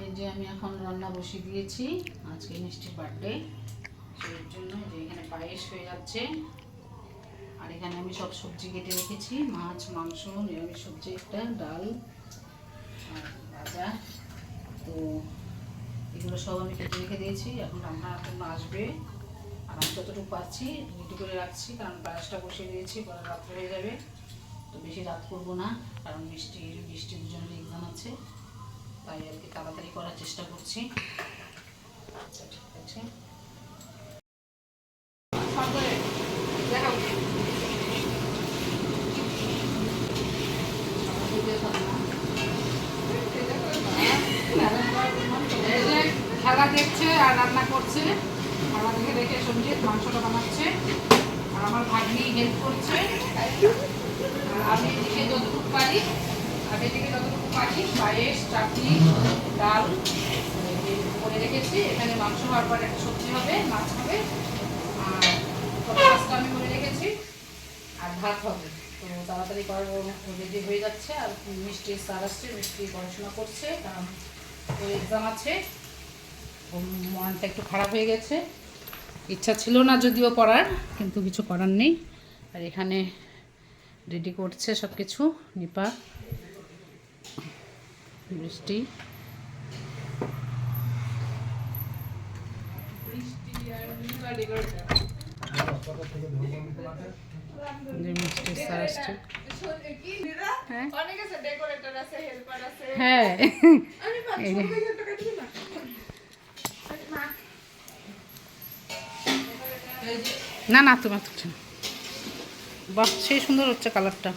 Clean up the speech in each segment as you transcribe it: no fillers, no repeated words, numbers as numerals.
এই যে আমি এখন রান্না বসিয়ে দিয়েছি। আজকে মিষ্টির বার্থডে, সেই জন্য যে এখানে পায়েস হয়ে যাচ্ছে। আর এখানে আমি সব সবজি কেটে রেখেছি, মাছ, মাংস, নিরামিষ সবজি, একটা ডাল আর ভাজা। তো এগুলো সব আমি কেটে রেখে দিয়েছি। এখন রান্না জন্য আসবে, আর আমি যতটুকু পাচ্ছি রেডি করে রাখছি, কারণ পায়েসটা বসিয়ে দিয়েছি, পরে রাত্রে হয়ে যাবে। তো বেশি রাত করবো না, কারণ বৃষ্টি দুজনের এক্সাম আছে, তাই আর কি তাড়াতাড়ি করার চেষ্টা করছি। আচ্ছা, ঠিক আছে। খেলা দেখছে আর রান্না করছে। খেলা দেখে দেখে সঞ্জিত মাংসটা বানাচ্ছে, আর আমার ভাগ্নি হেল্প করছে। আর আমি এদিকে যতটুকু পারি পায়েস, চাটনি, ডাল করে রেখেছি। এখানে মাংস হওয়ার পর একটা সবজি হবে, মাছ হবে, আর মাছটা আমি করে রেখেছি, আর ভাত হবে। তো তাড়াতাড়ি রেডি হয়ে যাচ্ছে। আর মিষ্টি স্যার আসছে, মিষ্টি পড়াশোনা করছে, কারণ ওর এক্সাম আছে। মনটা একটু খারাপ হয়ে গেছে, ইচ্ছা ছিল না যদিও পড়ার, কিন্তু কিছু করার নেই। আর এখানে রেডি করছে সব কিছু নিপা, মিষ্টি। মিষ্টি স্যার আসছে। হ্যাঁ, না না তোমার তুলছে না। বাহ, সেই সুন্দর হচ্ছে কালারটা।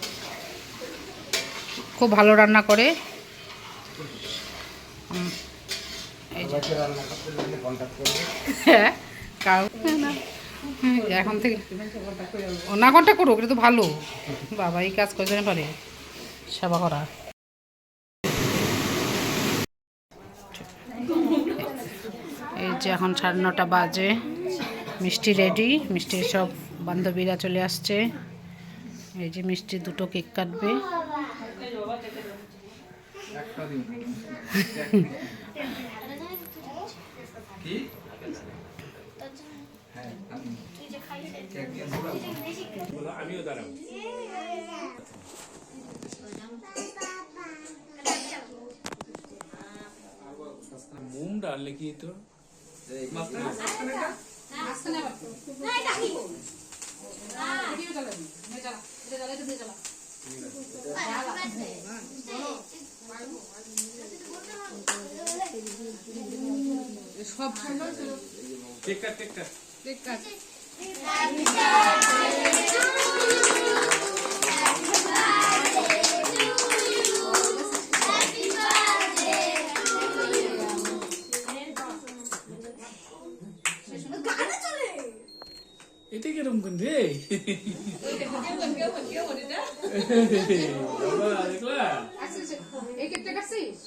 খুব ভালো রান্না করে। হ্যাঁ, এখন থেকে না কন্ট্যাক্ট করুক, এটা তো ভালো। বাবা এই কাজ করে জানে পারে সেবা করা। এই যে এখন 9:30 বাজে, মিষ্টি রেডি। মিষ্টির সব বান্ধবীরা চলে আসছে। এই যে মিষ্টি দুটো কেক কাটবে। মুম ডাললে কি তো সব cake cut cake cut cake cut. এটা কিরকম কোন রে দেখলা এই কেকটা কাটছিস?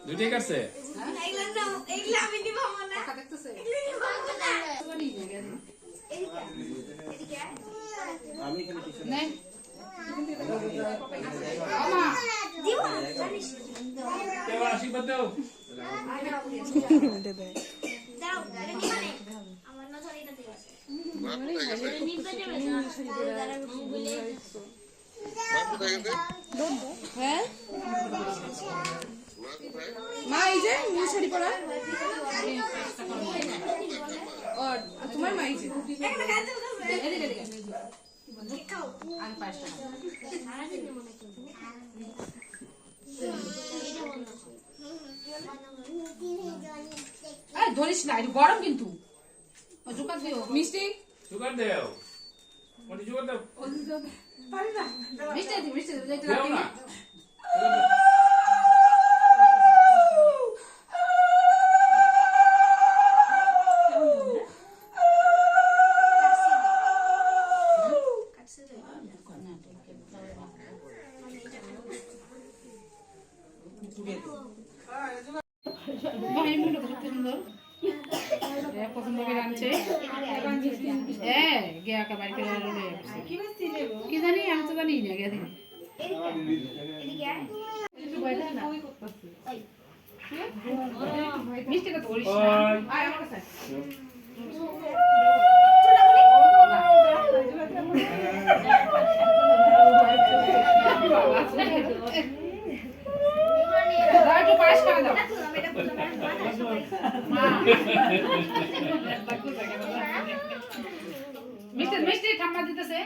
দুইটাই কাটছে। আশীর্বাদ দাও। মা এই যে শাড়ি পরা তোমার মা এই যে ধরিস না, গরম কিন্তু। মিষ্টি সুগার দেও, ওটি সুগার দাও। মিষ্টি মিষ্টি দাও না। পছন্দ করে আনছে। কি জানি, আমি তো জানি না। মিষ্টিটা ধরিস না ওই। আয় আমার কাছে দাও একটু পায়েস খাওয়া দাও মা মিষ্টি মিষ্টি ঠাম্মা দিতেছে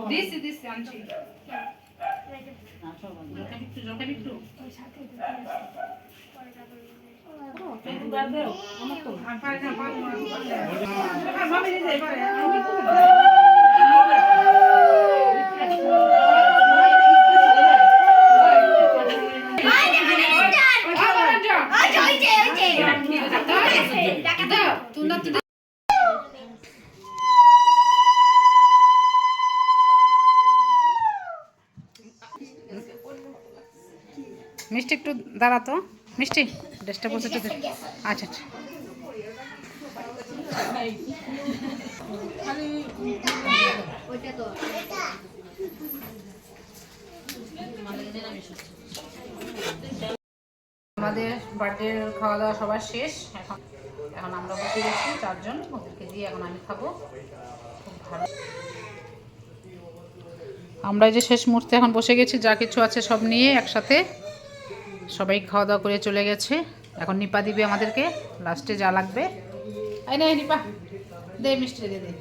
দিছি দিছি আনছি একটু মিষ্টি একটু দাঁড়াতো মিষ্টি ড্রেসটা বসে একটু আচ্ছা আচ্ছা আমাদের বার্থডে খাওয়া দাওয়া সবার শেষ এখন এখন আমরা বসে গেছি 4 জন ওদেরকে দিয়ে এখন আমি খাবো খুব ভালো আমরা যে শেষ মুহূর্তে এখন বসে গেছি যা কিছু আছে সব নিয়ে একসাথে সবাই খাওয়া দাওয়া করে চলে গেছে এখন নিপা দিবে আমাদেরকে লাস্টে যা লাগবে এই না নিপা দে মিষ্টি দে দে